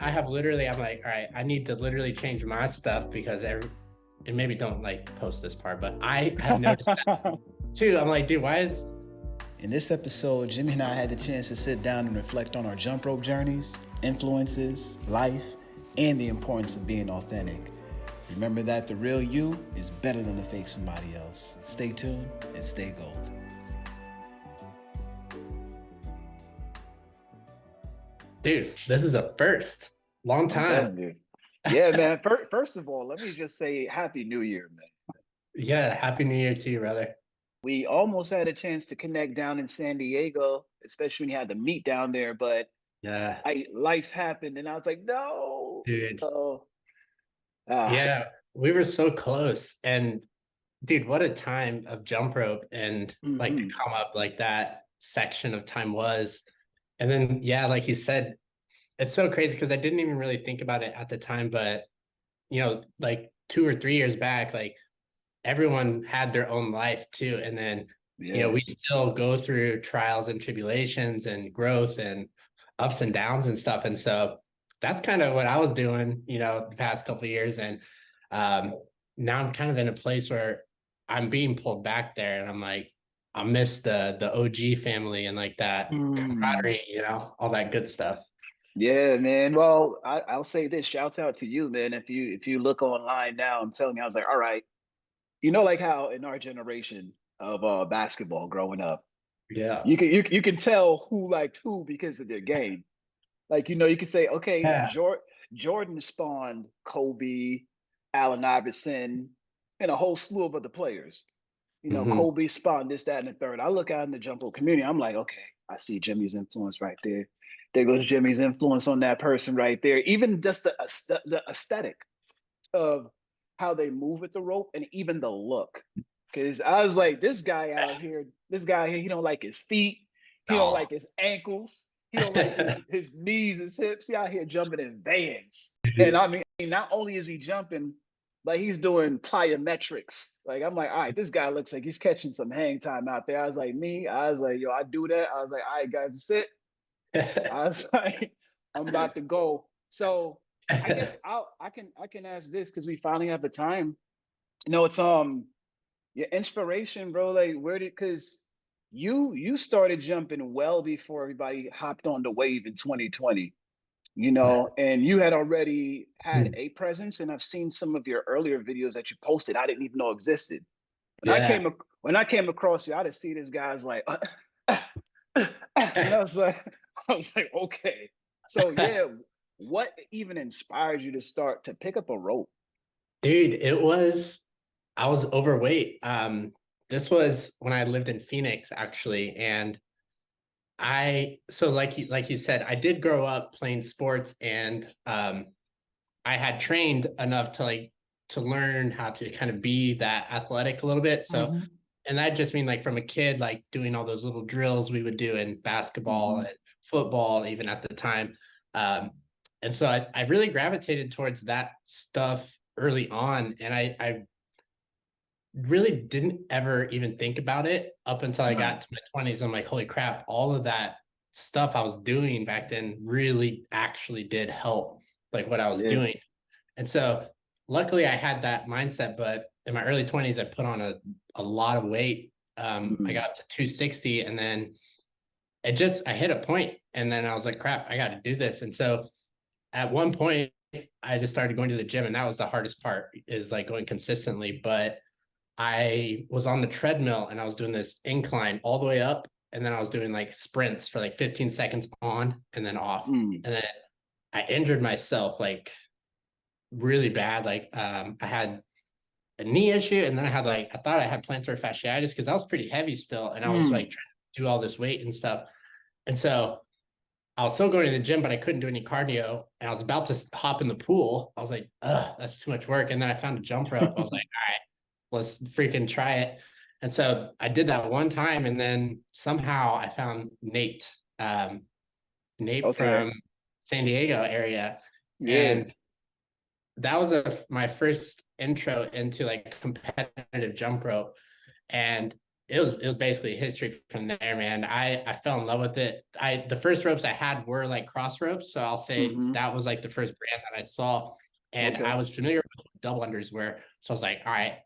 I have literally, I'm like, all right, I need to literally change my stuff because and maybe don't like post this part, but I have noticed that too. I'm like, dude, why is In this episode, Jimmy and I had the chance to sit down and reflect on our jump rope journeys, influences, life, and the importance of being authentic. Remember that the real you is better than the fake somebody else. Stay tuned and stay gold. dude, this is a first. Long I'm time. telling you. Yeah, man. First of all, let me just say Happy New Year, man. Yeah, Happy New Year to you, brother. We almost had a chance to connect down in San Diego, especially when you had the meet down there, but Yeah, life happened and I was like, no. dude. So ah, Yeah, we were so close. And dude, what a time of jump rope and like to mhm. come up like that section of time was. And then, yeah, like you said, it's so crazy because I didn't even really think about it at the time, but like 2 or 3 years back, like everyone had their own life too. And then, Yeah. we still go through trials and tribulations and growth and ups and downs and stuff. And so that's kind of what I was doing, the past couple of years. And um, now I'm kind of in a place where I'm being pulled back there and I'm like, I miss the OG family and like that Mm. camaraderie, all that good stuff. Yeah, man. Well, I'll say this. Shout out to you, man. If you look online now, I'm telling you, I was like, all right, like how in our generation of basketball growing up, Yeah. you can tell who liked who because of their game. Like, you can say, okay, Yeah. Jordan spawned Kobe, Allen Iverson, and a whole slew of other players. Hmm. Kobe spawned this, that, and the third. I look out in the jump rope community. I'm like, okay, I see Jimmy's influence right there. There goes Jimmy's influence on that person right there. Even just the aesthetic of how they move with the rope and even the look. Because I was like, this guy here, he don't like his feet. He don't No. like his ankles. He don't like his knees, his hips. He out here jumping in bands. And I mean, not only is he jumping, but he's doing plyometrics. Like, I'm like, all right, this guy looks like he's catching some hang time out there. I was like, yo, I do that. I was like, all right, guys, that's it. I was like, I'm about to go. So I guess I can ask this because we finally have the time. It's your inspiration, bro. Like, where did because you started jumping well before everybody hopped on the wave in 2020, and you had already had a presence. And I've seen some of your earlier videos that you posted. I didn't even know existed. When I Yeah. came when I came across you, I just see this guy's like, and I was like, okay. So yeah, what even inspired you to start to pick up a rope? Dude, I was overweight. This was when I lived in Phoenix actually. And so like you said, I did grow up playing sports and I had trained enough to learn how to kind of be that athletic a little bit. So, Mm-hmm. and that just mean like from a kid, like doing all those little drills we would do in basketball Mm-hmm. and football, even at the time. Um, and so I really gravitated towards that stuff early on. And I really didn't ever even think about it up until I Right. got to my 20s. I'm like, holy crap, all of that stuff I was doing back then really actually did help like what I was Yeah. doing. And so luckily I had that mindset, but in my early 20s, I put on a lot of weight. I Mm-hmm. got up to 260 and then I hit a point and then I was like, crap, I got to do this. And so at one point I just started going to the gym and that was the hardest part is like going consistently. But I was on the treadmill and I was doing this incline all the way up. And then I was doing like sprints for like 15 seconds on and then off. Mm. And then I injured myself like really bad. Like I had a knee issue and then I thought I had plantar fasciitis because I was pretty heavy still. And I was like Mm. trying to do all this weight and stuff. And so I was still going to the gym, but I couldn't do any cardio. And I was about to hop in the pool. I was like, ugh, that's too much work. And then I found a jump rope. I was like, all right, let's freaking try it. And so I did that one time. And then somehow I found Nate Okay. from San Diego area. Yeah. And that was my first intro into like competitive jump rope. And it was basically history from there, man. I fell in love with it. The first ropes I had were like cross ropes, so I'll say Hmm. that was like the first brand that I saw, and I Okay. was familiar with what double unders were. So I was like, all right.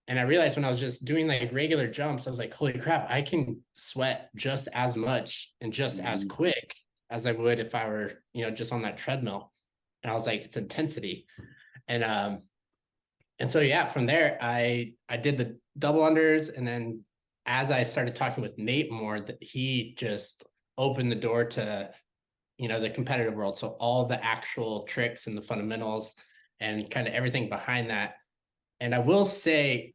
And I realized when I was just doing like regular jumps, I was like, holy crap, I can sweat just as much and just as Hmm. quick as I would if I were, just on that treadmill. And I was like, it's intensity. And and so yeah, from there I did the double unders, and then as I started talking with Nate more, that he just opened the door to the competitive world. So all the actual tricks and the fundamentals and kind of everything behind that. And I will say,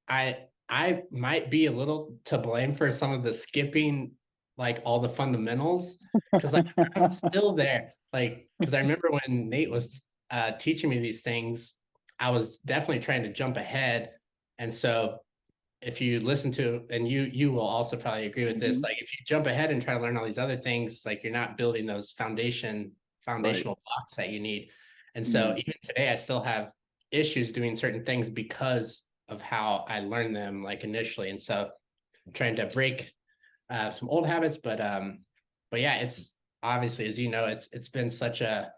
I might be a little to blame for some of the skipping, like all the fundamentals, because like I'm still there. Like, because I remember when Nate was teaching me these things, I was definitely trying to jump ahead. And so if you listen to, and you will also probably agree with this, Hmm. like if you jump ahead and try to learn all these other things, like you're not building those Right. foundational blocks that you need. And so Mm. even today I still have issues doing certain things because of how I learned them like initially. And so I'm trying to break some old habits, but yeah, it's obviously, as you know, it's been such a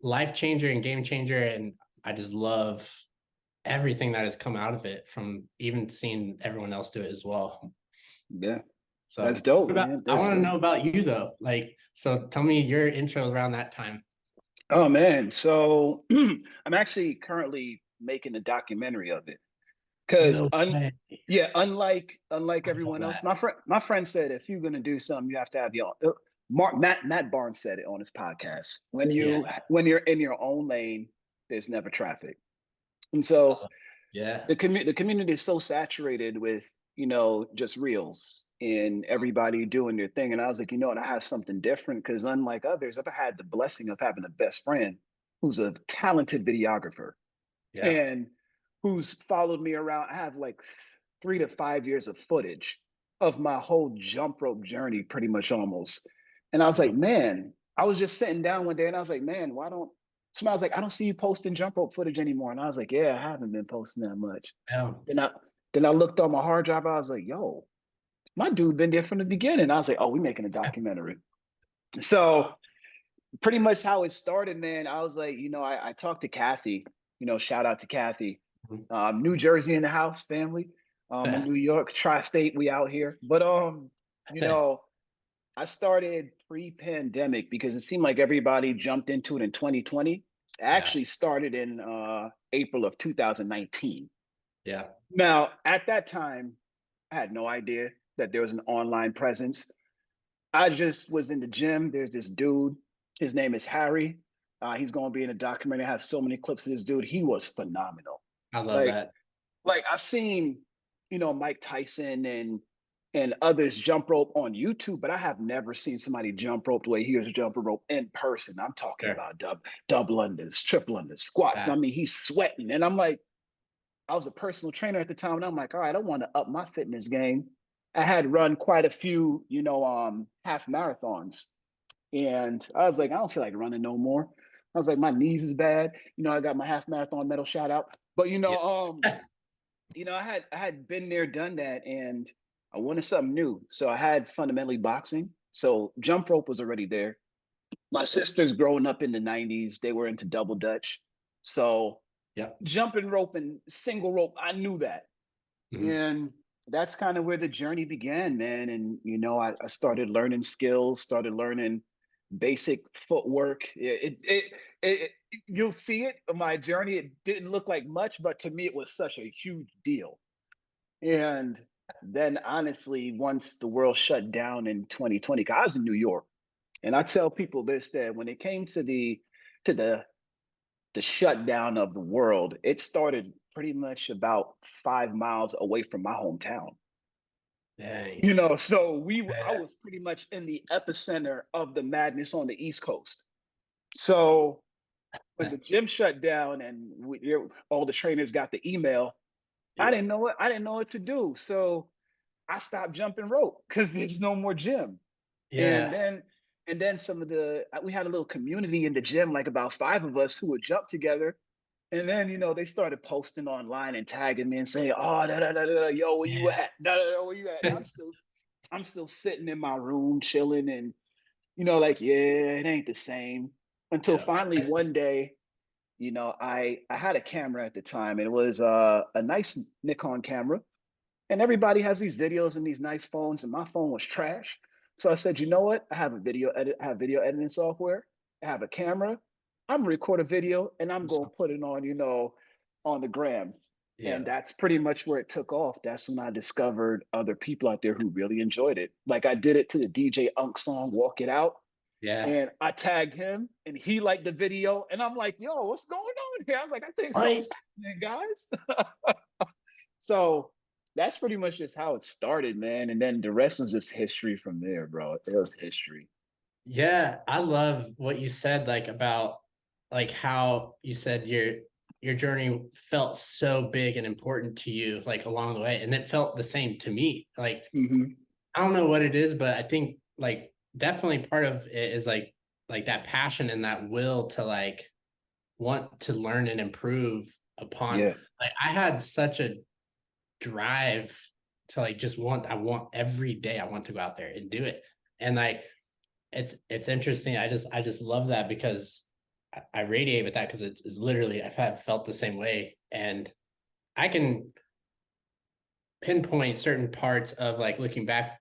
life changer and game changer, and I just love everything that has come out of it, from even seeing everyone else do it as well. Yeah. That's So dope, man. I That's want to dope. know about you though. Like, so tell me your intro around that time. Oh man. So I'm actually currently making a documentary of it. Cause No way. yeah, unlike I love everyone else, that. my friend said if you're gonna do something, you have to have your Matt Barnes said it on his podcast. Yeah. When you're in your own lane, there's never traffic. And so Yeah. the community is so saturated with just reels and everybody doing their thing. And I was like, what, I have something different because unlike others, I've had the blessing of having a best friend who's a talented videographer Yeah. and who's followed me around. I have like 3 to 5 years of footage of my whole jump rope journey, pretty much almost. And I was like, man, I was just sitting down one day and I was like, man, why don't somebody was like, I don't see you posting jump rope footage anymore. And I was like, yeah, I haven't been posting that much. Yeah. Then I looked on my hard drive. I was like, yo, my dude been there from the beginning. I was like, oh, we making a documentary. So pretty much how it started, man. I was like, I talked to Kathy, shout out to Kathy. New Jersey in the house, family. In New York, tri-state, we out here. But you know, I started pre-pandemic because it seemed like everybody jumped into it in 2020. It Yeah. actually started in April of 2019. Yeah. Now, at that time, I had no idea that there was an online presence. I just was in the gym. There's this dude. His name is Harry. He's going to be in a documentary. It has so many clips of this dude. He was phenomenal. I love Like, that. like I've seen, Mike Tyson and others jump rope on YouTube, but I have never seen somebody jump rope the way he was jumping rope in person. I'm talking Sure. about double unders, triple unders, squats. And Yeah. I mean, he's sweating. And I'm like, I was a personal trainer at the time, and I'm like, all right, I want to up my fitness game. I had run quite a few, half marathons, and I was like, I don't feel like running no more. I was like, my knees is bad. I got my half marathon medal shout out, but Yeah. I had been there, done that, and I wanted something new. So I had fundamentally boxing. So jump rope was already there. My sisters growing up in the 90s, they were into double dutch. So Yep. jumping rope and single rope, I knew that. Mhm. And that's kind of where the journey began, man. And I started learning skills, started learning basic footwork. It you'll see it on my journey. It didn't look like much, but to me, it was such a huge deal. And then, honestly, once the world shut down in 2020, 'cause I was in New York, and I tell people this that when it came to the shutdown of the world, it started pretty much about 5 miles away from my hometown. Dang. So I Yeah. was pretty much in the epicenter of the madness on the East Coast. So when the gym shut down and all the trainers got the email, Yeah. I didn't know what to do. So I stopped jumping rope because there's no more gym. And Yeah. then some of we had a little community in the gym, like about five of us who would jump together. And then, they started posting online and tagging me and saying, "Oh, da, da, da, da, da, yo, where you Yeah. at? Da, da, da, where you at?" And I'm still sitting in my room chilling and, like, yeah, it ain't the same. Until Yeah. finally one day, I had a camera at the time. And it was a nice Nikon camera. And everybody has these videos and these nice phones, and my phone was trash. So I said, you know what? I have video editing software. I have a camera. I'm gonna record a video and I'm gonna put it on, on the gram. And Yeah. that's pretty much where it took off. That's when I discovered other people out there who really enjoyed it. Like I did it to the DJ Unk song, Walk It Out. Yeah. And I tagged him and he liked the video. And I'm like, yo, what's going on here? I was like, I think Like, something's happening, guys. So that's pretty much just how it started, man. And then the rest was just history from there, bro. It was history. yeah, I love what you said, like about like how you said your journey felt so big and important to you, like along the way. And it felt the same to me. Like, Hmm. I don't know what it is, but I think like definitely part of it is like that passion and that will to like want to learn and improve upon. Yeah. Like I had such a drive to like just I want every day I want to go out there and do it. And like it's interesting. I just love that because I radiate with that because it's literally I've had felt the same way. And I can pinpoint certain parts of like looking back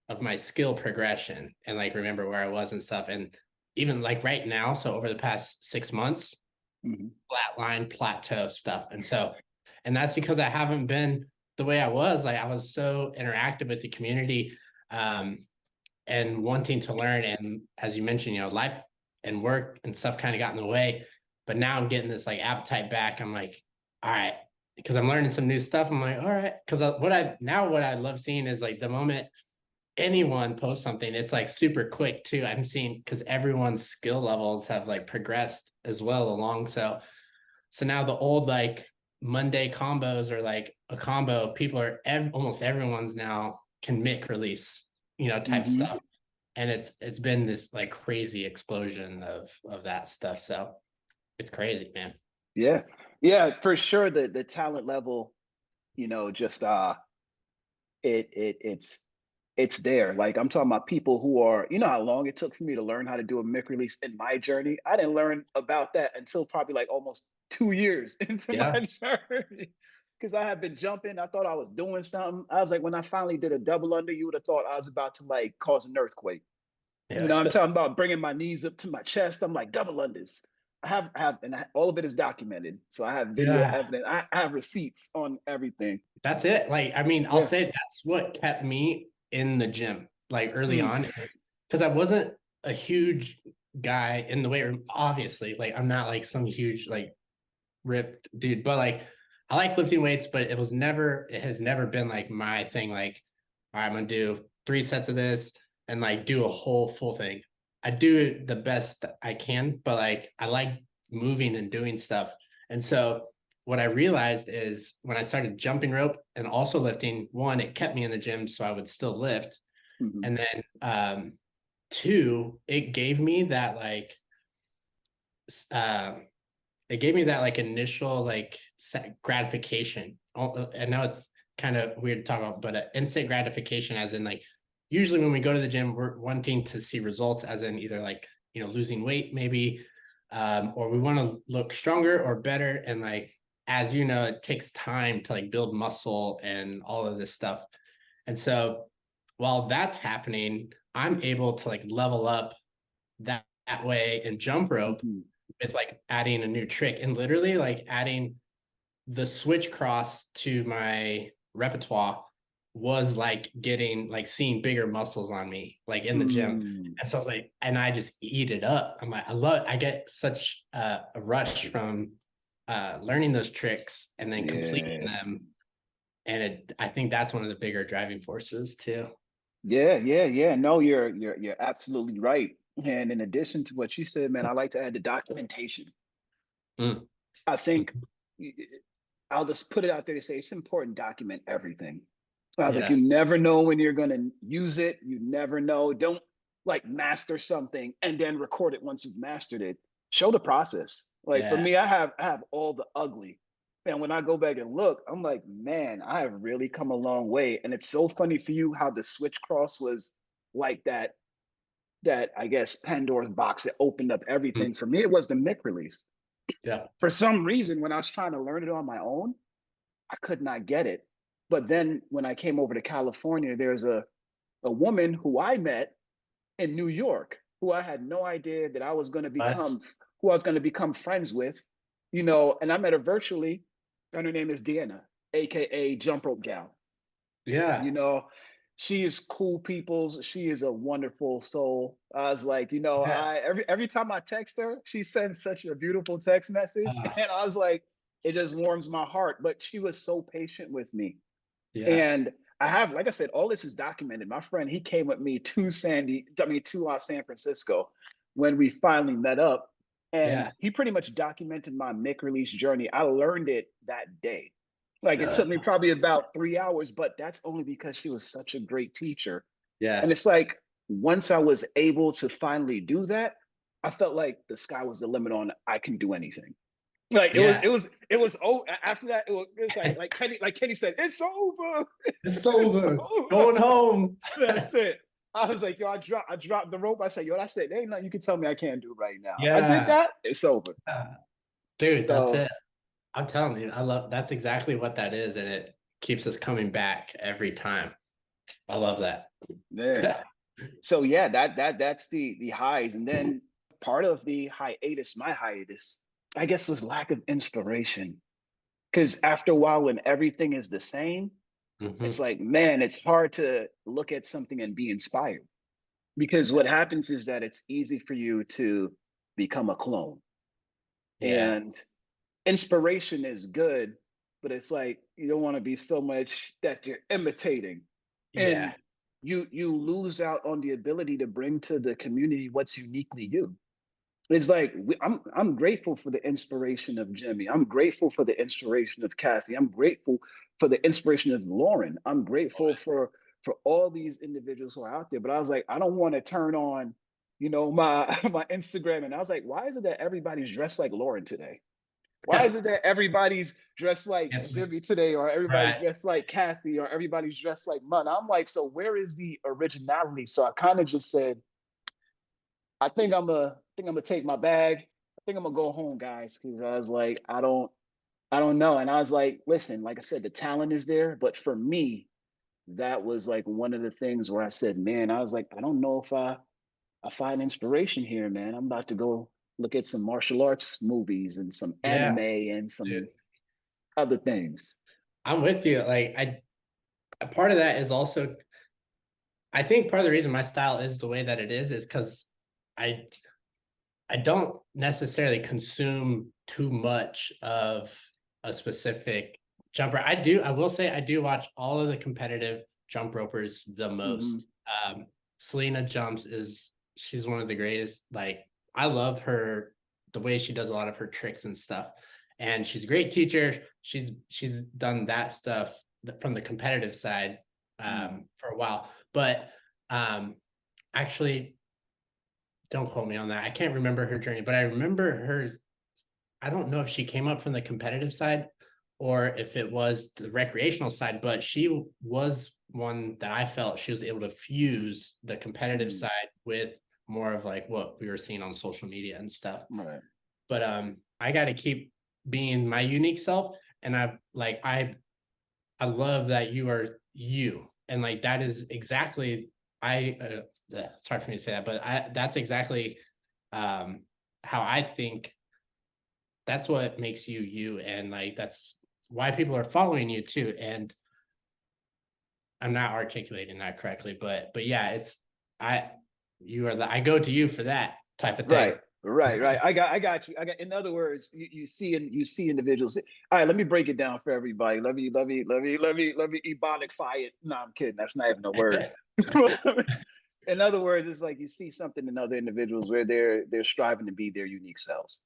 of my skill progression and like remember where I was and stuff. And even like right now, so over the past 6 months, Hmm. flatline plateau stuff. And that's because I haven't been the way I was. Like I was so interactive with the community, and wanting to learn. And as you mentioned, life and work and stuff kind of got in the way. But now I'm getting this like appetite back. I'm like, all right, because I'm learning some new stuff. I'm like, all right, because what I love seeing is like the moment anyone posts something, it's like super quick too. I'm seeing because everyone's skill levels have like progressed as well along. So now the old like Monday combos are like a combo. People are almost everyone's now can mic release, type Hmm. stuff. And it's been this like crazy explosion of that stuff. So it's crazy, man. Yeah. Yeah, for sure. The talent level, just it's there. Like I'm talking about people who are, how long it took for me to learn how to do a mic release in my journey. I didn't learn about that until probably like almost 2 years into my Yeah. journey. Because I had been jumping. I thought I was doing something. I was like, when I finally did a double under, you would have thought I was about to like cause an earthquake. Yeah. I'm talking about bringing my knees up to my chest. I'm like double unders. All of it is documented. So I have video Yeah. evidence. I have receipts on everything. That's it. Like, I mean, I'll Yeah. say that's what kept me in the gym, like early Mm. on, because I wasn't a huge guy in the weight room. Obviously, like I'm not like some huge, like ripped dude, but like I like lifting weights, but it has never been like my thing. Like, all right, I'm gonna do 3 sets of this and like do a whole full thing. I do it the best that I can, but like I like moving and doing stuff. And so what I realized is when I started jumping rope and also lifting, one, it kept me in the gym so I would still lift. Mhm. And then two, it gave me that like uh it gave me that like initial like gratification. I know it's kind of weird to talk about, but instant gratification, as in like usually when we go to the gym, we're wanting to see results, as in either like losing weight maybe, or we want to look stronger or better. And like as you know, it takes time to like build muscle and all of this stuff. And so while that's happening, I'm able to like level up that way and jump rope Mhm. with like adding a new trick and literally like adding the switch cross to my repertoire was like getting like seeing bigger muscles on me like in the gym. Mm. And so I was like, and I just eat it up. I'm like, I get such a rush from learning those tricks and then completing Yeah. them. And I think that's one of the bigger driving forces too. Yeah, yeah, yeah. No, you're absolutely right. And in addition to what you said, man, I like to add the documentation. Mm, I think y- I'll just put it out there to say it's important to document everything. I was like, yeah. you never know when you're gonna use it. You never know. Don't like master something and then record it once you've mastered it. show the process. Like for Yeah. me, I have all the ugly. And when I go back and look, I'm like, man, I have really come a long way. And it's so funny for you how the switch cross was like that I guess Pandora's box that opened up Mm, everything. For me, it was the Mick release. yeah. For some reason, when I was trying to learn it on my own, I could not get it. But then when I came over to California, there's a woman who I met in New York who I had no idea that I was going to But become who I was going to become friends with, you know, and I met her virtually, and her name is Deanna, aka Jump Rope Gal. yeah. You know, she is cool people's. She is a wonderful soul. I was like, you know, Yeah. I every time I text her, she sends such a beautiful text message, Uh, and I was like, it just warms my heart. But she was so patient with me, yeah. and I have, like I said, all this is documented. My friend, he came with me to San Francisco when we finally met up. And Yeah. he pretty much documented my Mick release journey. I learned it that day. Like it Uh, took me probably about 3 hours, but that's only because she was such a great teacher. And yeah. it's like once I was able to finally do that, I felt like the sky was the limit on I can do anything. Like Yeah. it was oh after that it was like Kenny said, it's over. It's It's over. over. Going home. That's it. I was like, yo, I dropped the rope. I said, yo, that's it. There ain't nothing you can tell me I can't do right now. I did Yeah. that, it's over. Dude, that's So it. I'm telling you, I love that's exactly what that is, and it keeps us coming back every time. I love that. yeah. So yeah, that's the highs. And then part of the hiatus, my hiatus, I guess was lack of inspiration. Because after a while, when everything is the same, it's Hmm. like, man, it's hard to look at something and be inspired. Because what happens is that it's easy for you to become a clone. Yeah. And inspiration is good, but it's like you don't want to be so much that you're imitating. Yeah. And you lose out on the ability to bring to the community what's uniquely you. It's like I'm grateful for the inspiration of Jimmy. I'm grateful for the inspiration of Kathy. I'm grateful for the inspiration of Lauren. I'm grateful for all these individuals who are out there. But I was like, I don't want to turn on, you know, my my Instagram, and I was like, why is it that everybody's dressed like Lauren today? Why is it that everybody's dressed like Jimmy today, or everybody's Right. dressed like Kathy, or everybody's dressed like Mun? I'm like, so where is the originality? So I kind of just said, I think I'm gonna take my bag. I think I'm gonna go home, guys, because I was like, I don't know. And I was like, listen, like I said, the talent is there, but for me, that was like one of the things where I said, man, I was like, I don't know if I find inspiration here, man. I'm about to go look at some martial arts movies and some Yeah, anime and some dude. other things. I'm with you. Like I a part of that is also I think part of the reason my style is the way that it is because I I don't necessarily consume too much of a specific jumper. I will say I do watch all of the competitive jump ropers the Hmm. most. Selena jumps is she's one of the greatest. Like I love her the way she does a lot of her tricks and stuff. And she's a great teacher. She's done that stuff from the competitive side for a while. But um actually don't quote me on that. I can't remember her journey, but I remember her. I don't know if she came up from the competitive side or if it was the recreational side, but she was one that I felt she was able to fuse the competitive Mm, side with more of like what we were seeing on social media and stuff. right. But I got to keep being my unique self, and I love that you are you, and like that is exactly I. Sorry for me to say that, but that's exactly um, how I think. That's what makes you you, and like that's why people are following you too. And I'm not articulating that correctly, but yeah, it's I. You are the I go to you for that type of thing. Right, right. I got you. I got. In other words, you see individuals. All right, let me break it down for everybody. Let me ebonic it. No, I'm kidding. That's not even a word. In other words, it's like you see something in other individuals where they're striving to be their unique selves,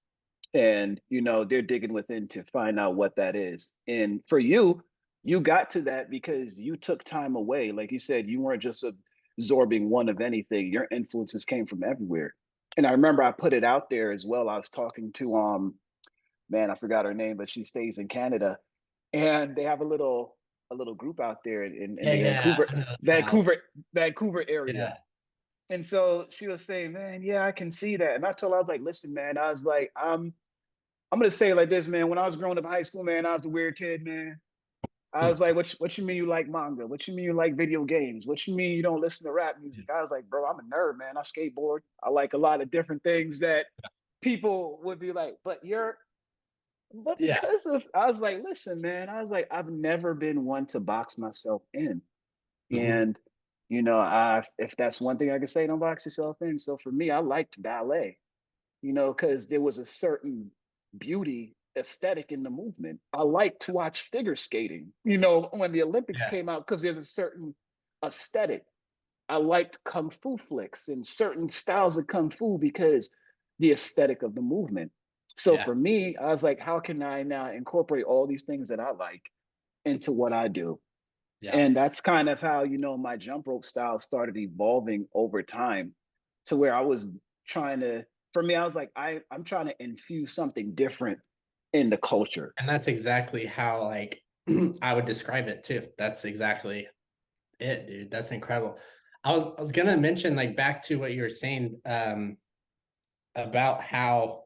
and you know they're digging within to find out what that is. And for you, you got to that because you took time away. Like you said, you weren't just absorbing one of anything. Your influences came from everywhere. And I remember I put it out there as well. I was talking to man, I forgot her name, but she stays in Canada, and they have a little group out there in Yeah, the yeah. I know those gals. Vancouver area. Yeah. And so she was saying, man, yeah, I can see that. And I told her, I was like, listen, man, I was like, I'm gonna say it like this, man. When I was growing up in high school, man, I was the weird kid, man. I was like, what you mean you like manga? What you mean you like video games? What you mean you don't listen to rap music? I was like, bro, I'm a nerd, man. I skateboard. I like a lot of different things that people would be like, but Yeah. because of, I was like, listen, man, I was like, I've never been one to box myself in. Mhm. And, you know, if that's one thing I can say, don't box yourself in. So for me, I liked ballet, you know, because there was a certain beauty aesthetic in the movement. I like to watch figure skating, you know, when the Olympics Yeah. came out, because there's a certain aesthetic. I liked kung fu flicks and certain styles of kung fu because the aesthetic of the movement. So Yeah. for me, I was like, how can I now incorporate all these things that I like into what I do? Yeah. And that's kind of how, you know, my jump rope style started evolving over time to where I was trying to, for me, I was like, I'm trying to infuse something different in the culture. And that's exactly how like I would describe it too. That's exactly it, dude. That's incredible. I was gonna mention like back to what you were saying about how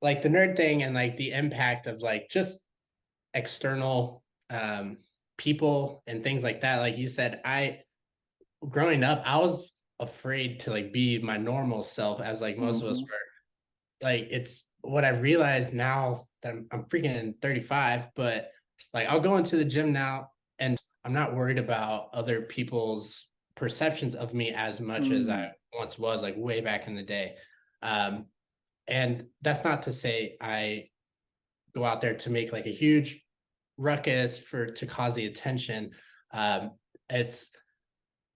like the nerd thing and like the impact of like just external people and things like that. Like you said, I growing up, I was afraid to like be my normal self as like most of us Mm-hmm. were. Like it's what I realize now that I'm freaking 35, but like I'll go into the gym now and I'm not worried about other people's perceptions of me as much as I Mm. once was, like way back in the day. Um, and that's not to say I go out there to make like a huge ruckus for to cause the attention. Um, it's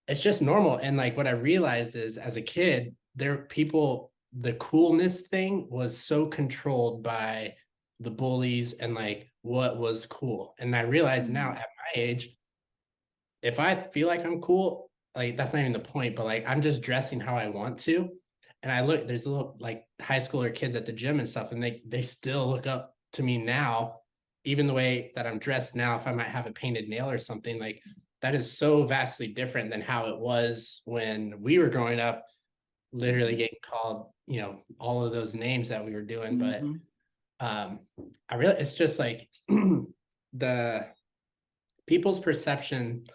it's just normal. And like what I realized is as a kid, there people the coolness thing was so controlled by the bullies and like what was cool. And I realize now Mm. at my age, if I feel like I'm cool, like that's not even the point, but like I'm just dressing how I want to. And I look, there's little like high schooler kids at the gym and stuff, and they still look up to me now, even the way that I'm dressed now. If I might have a painted nail or something, like that is so vastly different than how it was when we were growing up, literally getting called, you know, all of those names that we were doing. But Mm-hmm. um I really it's just like the people's perception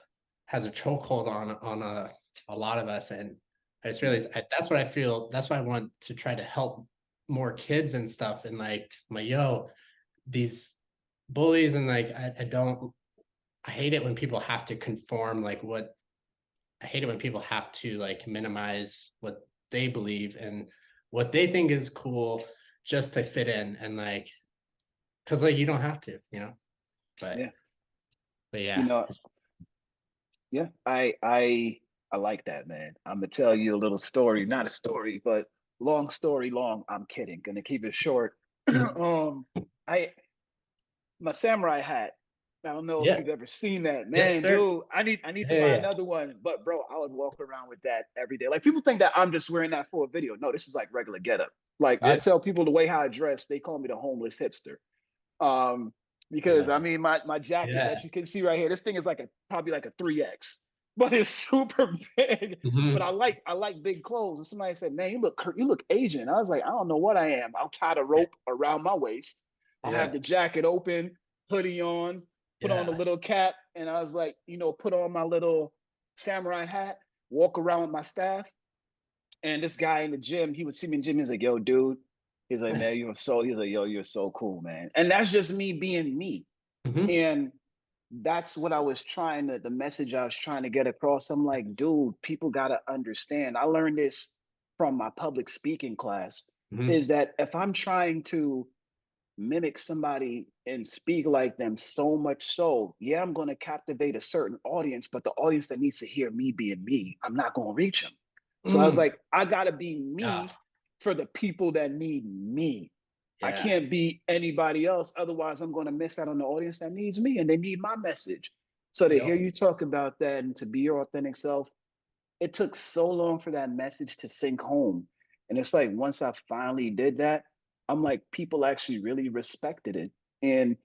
has a chokehold on a lot of us, and it's really that's what I feel. That's why I want to try to help more kids and stuff. And like, my yo, these bullies and like I don't I hate it when people have to conform like what I hate it when people have to like minimize what they believe and what they think is cool just to fit in and like because like you don't have to, you know. But Yeah. but You yeah. know, yeah, I like that, man. I'm gonna tell you a little story, not a story, but long story long. I'm kidding. Gonna keep it short. I my samurai hat. I don't know if Yeah. you've ever seen that, Yes, man, sir. dude. I need to Yeah, buy yeah, another one. But bro, I would walk around with that every day. Like people think that I'm just wearing that for a video. No, this is like regular getup. Like I yeah. tell people the way how I dress, they call me the homeless hipster. Um, I because love I it. mean my jacket Yeah. that you can see right here, this thing is like a probably like a 3X, but it's super big. But Mhm. I like big clothes. And somebody said, man, you look Asian. I was like, I don't know what I am. I'll tie the rope around my waist. I'll have Yeah. the jacket open, hoodie on, put on a Yeah. little cap, and I was like, you know, put on my little samurai hat, walk around with my staff. And this guy in the gym, he would see me in the gym. He's like, yo, dude. He's like, man, he's like, yo, you're so cool, man. And that's just me being me. Mhm. And that's what I was trying to, the message I was trying to get across. I'm like, dude, people got to understand. I learned this from my public speaking class Mhm. is that if I'm trying to mimic somebody and speak like them so much so, yeah, I'm going to captivate a certain audience, but the audience that needs to hear me being me, I'm not going to reach them. So I was Mm. like, I got to be Yeah. me for the people that need me. I Yeah. can't be anybody else. Otherwise, I'm going to miss out on the audience that needs me and they need my message. So to hear Yep. you talk about that and to be your authentic self, it took so long for that message to sink home. And it's like once I finally did that, I'm like, people actually really respected it. And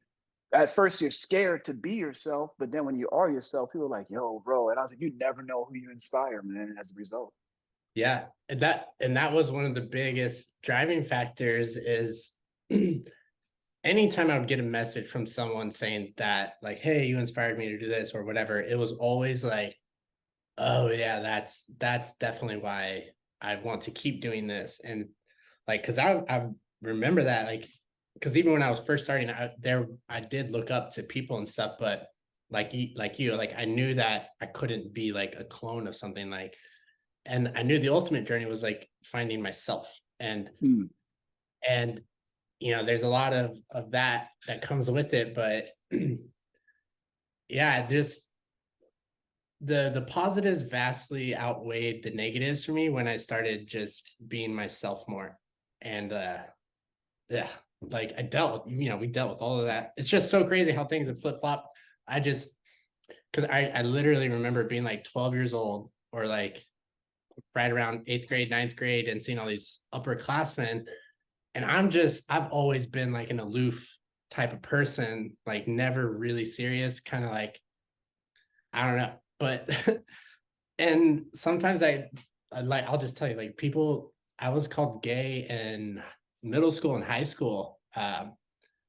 at first you're scared to be yourself, but then when you are yourself, people are like, yo, bro. And I was like, you never know who you inspire, man, as a result. Yeah, and that was one of the biggest driving factors is anytime I would get a message from someone saying that, like, hey, you inspired me to do this or whatever, it was always like, oh yeah, that's definitely why I want to keep doing this. And like, because I remember that, like, because even when I was first starting out there, I did look up to people and stuff, but like you, like I knew that I couldn't be like a clone of something, like, and I knew the ultimate journey was like finding myself. Hmm. And there's a lot of that comes with it, but yeah, just the positives vastly outweighed the negatives for me when I started just being myself more. And yeah, like I dealt with, we dealt with all of that. It's just so crazy how things have flip-flopped. I just because I literally remember being like 12 years old, or like right around 8th grade, 9th grade, and seeing all these upperclassmen. And I've always been like an aloof type of person, like never really serious, kind of like, I don't know. But and sometimes I'll just tell you, like, people, I was called gay in middle school and high school.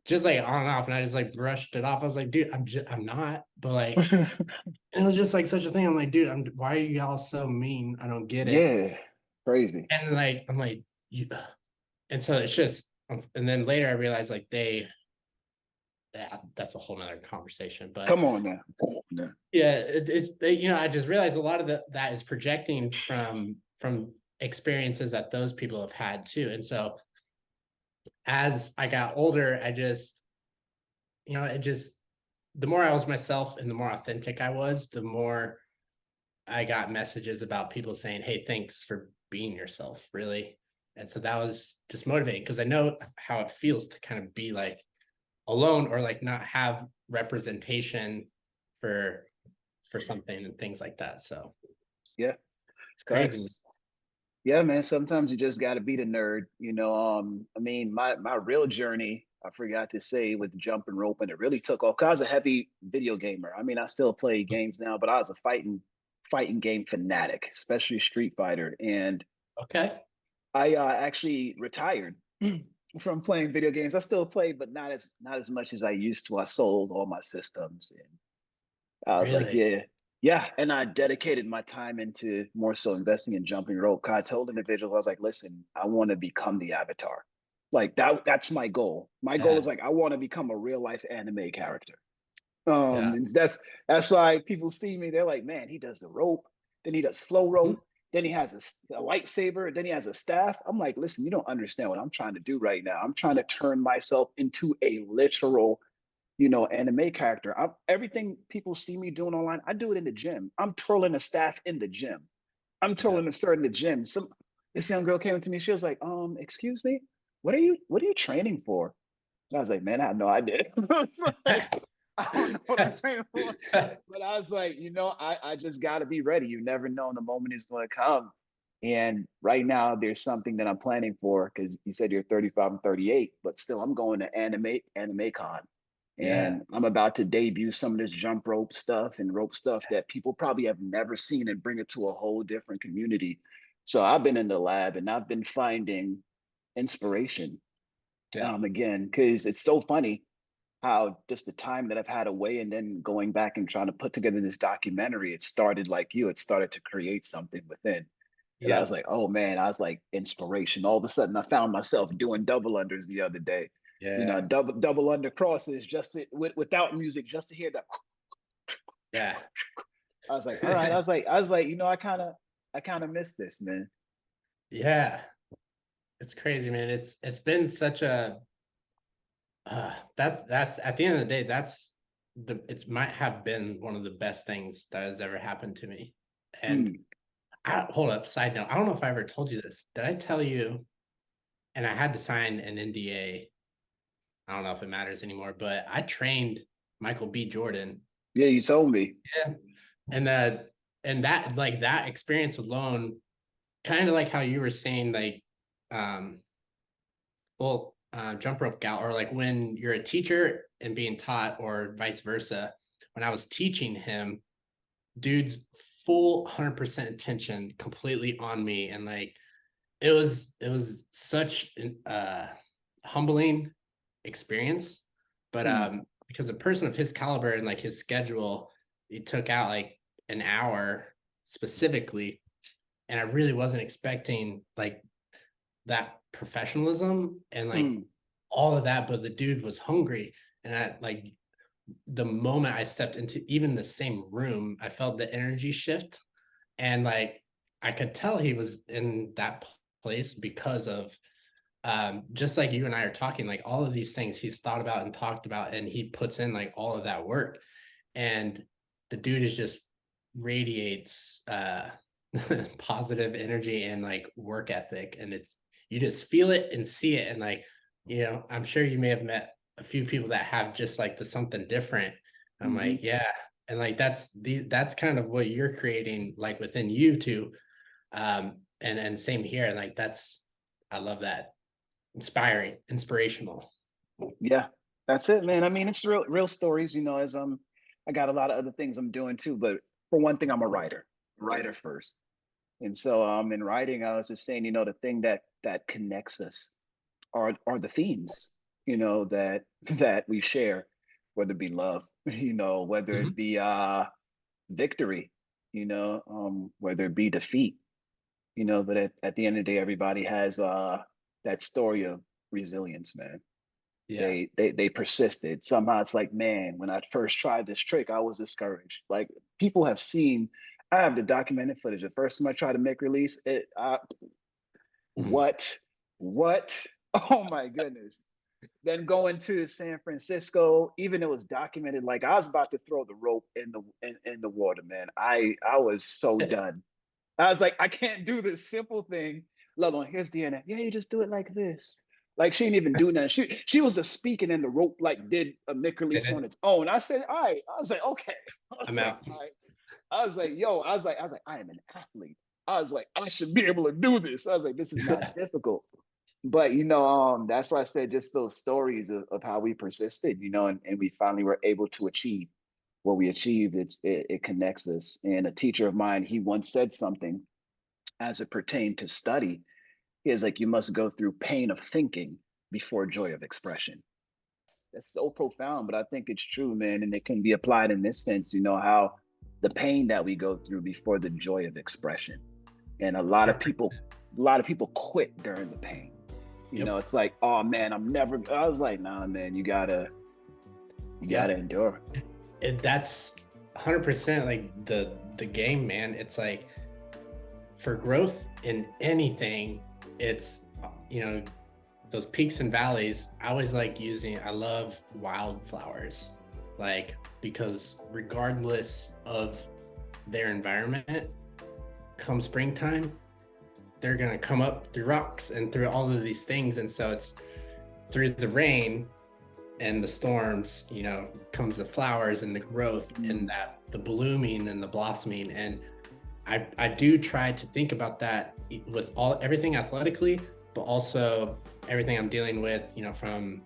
Just like on and off, and I just like brushed it off. I was like, dude, I'm not, but like, and it was just like such a thing. I'm like, dude, why are y'all so mean? I don't get it. Yeah, crazy. And like, I'm like, you, and so it's just, and then later I realized like that's a whole nother conversation. But Come on now. Come on now. yeah, I just realized a lot of that is projecting from experiences that those people have had too. And so as I got older, I just, it just, the more I was myself and the more authentic I was, the more I got messages about people saying, hey, thanks for being yourself, really. And so that was just motivating, because I know how it feels to kind of be like alone, or like not have representation for something and things like that. So Yeah, it's crazy. facts. Yeah, man. Sometimes you just gotta be the nerd. I mean, my real journey, I forgot to say, with jumping rope, and it really took off. 'Cause I was a heavy video gamer. I mean, I still play games now, but I was a fighting game fanatic, especially Street Fighter. And Okay. I actually retired from playing video games. I still play, but not as much as I used to. I sold all my systems, and I was like, Really? yeah, yeah. And I dedicated my time into more so investing in jumping rope. 'Cause I told individuals, I was like, listen, I want to become the avatar. Like that's my goal. My goal is Yeah. like I want to become a real life anime character. Yeah. And that's why people see me. They're like, man, he does the rope, then he does flow Mhm. rope, then he has a lightsaber, then he has a staff. I'm like, listen, you don't understand what I'm trying to do right now. I'm trying to turn myself into a literal, anime character. Everything people see me doing online, I do it in the gym. I'm twirling a staff in the gym. I'm Yeah. twirling a sword in the gym. This young girl came up to me. She was like, excuse me, what are you training for? And I was like, man, I have no idea. I was like, I don't know what I'm training for. But I was like, I just got to be ready. You never know when the moment is going to come. And right now, there's something that I'm planning for, because you said you're 35 and 38, but still, I'm going to Anime Con. Yeah. And I'm about to debut some of this jump rope stuff and rope stuff that people probably have never seen, and bring it to a whole different community. So I've been in the lab and I've been finding inspiration, Yeah. again, because it's so funny how just the time that I've had away, and then going back and trying to put together this documentary, it started like you, it started to create something within. And I was Yep. like, oh man, I was like, inspiration. All of a sudden I found myself doing double unders the other day. Yeah. Double under crosses without music, just to hear that. Yeah. I was like, all right. I was like, I kind of miss this, man. Yeah. It's crazy, man. It's been such a that's at the end of the day, that's it's might have been one of the best things that has ever happened to me. And Hmm. hold up, side note, I don't know if I ever told you this. Did I tell you? And I had to sign an NDA. I don't know if it matters anymore, but I trained Michael B. Jordan. Yeah, you told me. Yeah. And and that like that experience alone, kind of like how you were saying, like um jump rope gal, or like when you're a teacher and being taught, or vice versa. When I was teaching him, dude's full 100% attention completely on me, and like it was such an humbling experience. But because a person of his caliber and like his schedule, it took out like an hour specifically, and I really wasn't expecting like that professionalism and like all of that, but the dude was hungry. And I like, the moment I stepped into even the same room, I felt the energy shift, and like I could tell he was in that place because of just like you and I are talking, like all of these things he's thought about and talked about, and he puts in like all of that work. And the dude is just radiates positive energy and like work ethic, and it's, you just feel it and see it. And like, I'm sure you may have met a few people that have just like the something different. I'm like, yeah. And like that's kind of what you're creating like within you too. And same here. And like I love that. Inspiring, inspirational. Yeah, that's it, man. I mean, it's real stories, as I got a lot of other things I'm doing too, but for one thing, I'm a writer first. And so in writing, I was just saying, the thing that connects us are the themes, that that we share, whether it be love, whether it be victory, whether it be defeat, but at the end of the day, everybody has that story of resilience, man. Yeah. They persisted. Somehow it's like, man, when I first tried this trick, I was discouraged. Like people have seen, I have the documented footage. The first time I tried to make release, Mhm. what, what? Oh my goodness. Then going to San Francisco, even it was documented, like I was about to throw the rope in the water, man. I was so done. I was like, I can't do this simple thing. Let alone here's Deanna. Yeah, you just do it like this. Like she didn't even do nothing. She was just speaking, and the rope like did a mic release on its own. I said, all right. I was like, okay. I was I'm like, out. all right. I was like, yo, I was like, I am an athlete. I was like, I should be able to do this. I was like, this is not difficult. But that's why I said just those stories of how we persisted, and we finally were able to achieve what we achieved. It connects us. And a teacher of mine, he once said something as it pertained to study. He is like, you must go through pain of thinking before joy of expression. That's so profound, but I think it's true, man. And it can be applied in this sense, how the pain that we go through before the joy of expression. And a lot of people quit during the pain. Yep. It's like, oh man, I was like, nah, man, you gotta Yep. endure. That's 100% like the game, man. It's like for growth in anything, it's those peaks and valleys. I love wildflowers, like, because regardless of their environment, come springtime, they're gonna come up through rocks and through all of these things. And so it's through the rain and the storms, comes the flowers and the growth and that the blooming and the blossoming. And I do try to think about that with everything athletically, but also everything I'm dealing with, from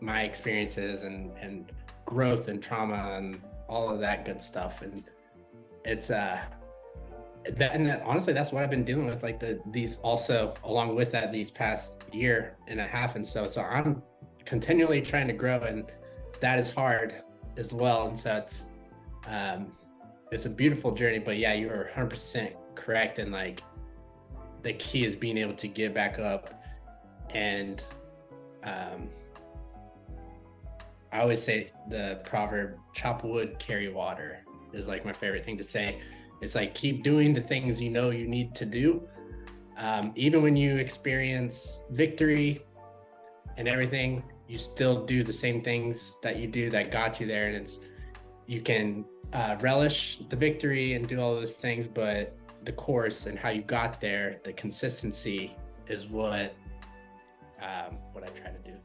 my experiences and growth and trauma and all of that good stuff. And it's honestly, that's what I've been dealing with, like these also along with that these past year and a half. And so I'm continually trying to grow, and that is hard as well. And so it's a beautiful journey. But yeah, you are 100% correct. And like the key is being able to get back up. And I always say the proverb, chop wood, carry water, is like my favorite thing to say. It's like, keep doing the things you need to do. Even when you experience victory and everything, you still do the same things that you do that got you there. And you can relish the victory and do all those things, but the course and how you got there, the consistency is what I try to do.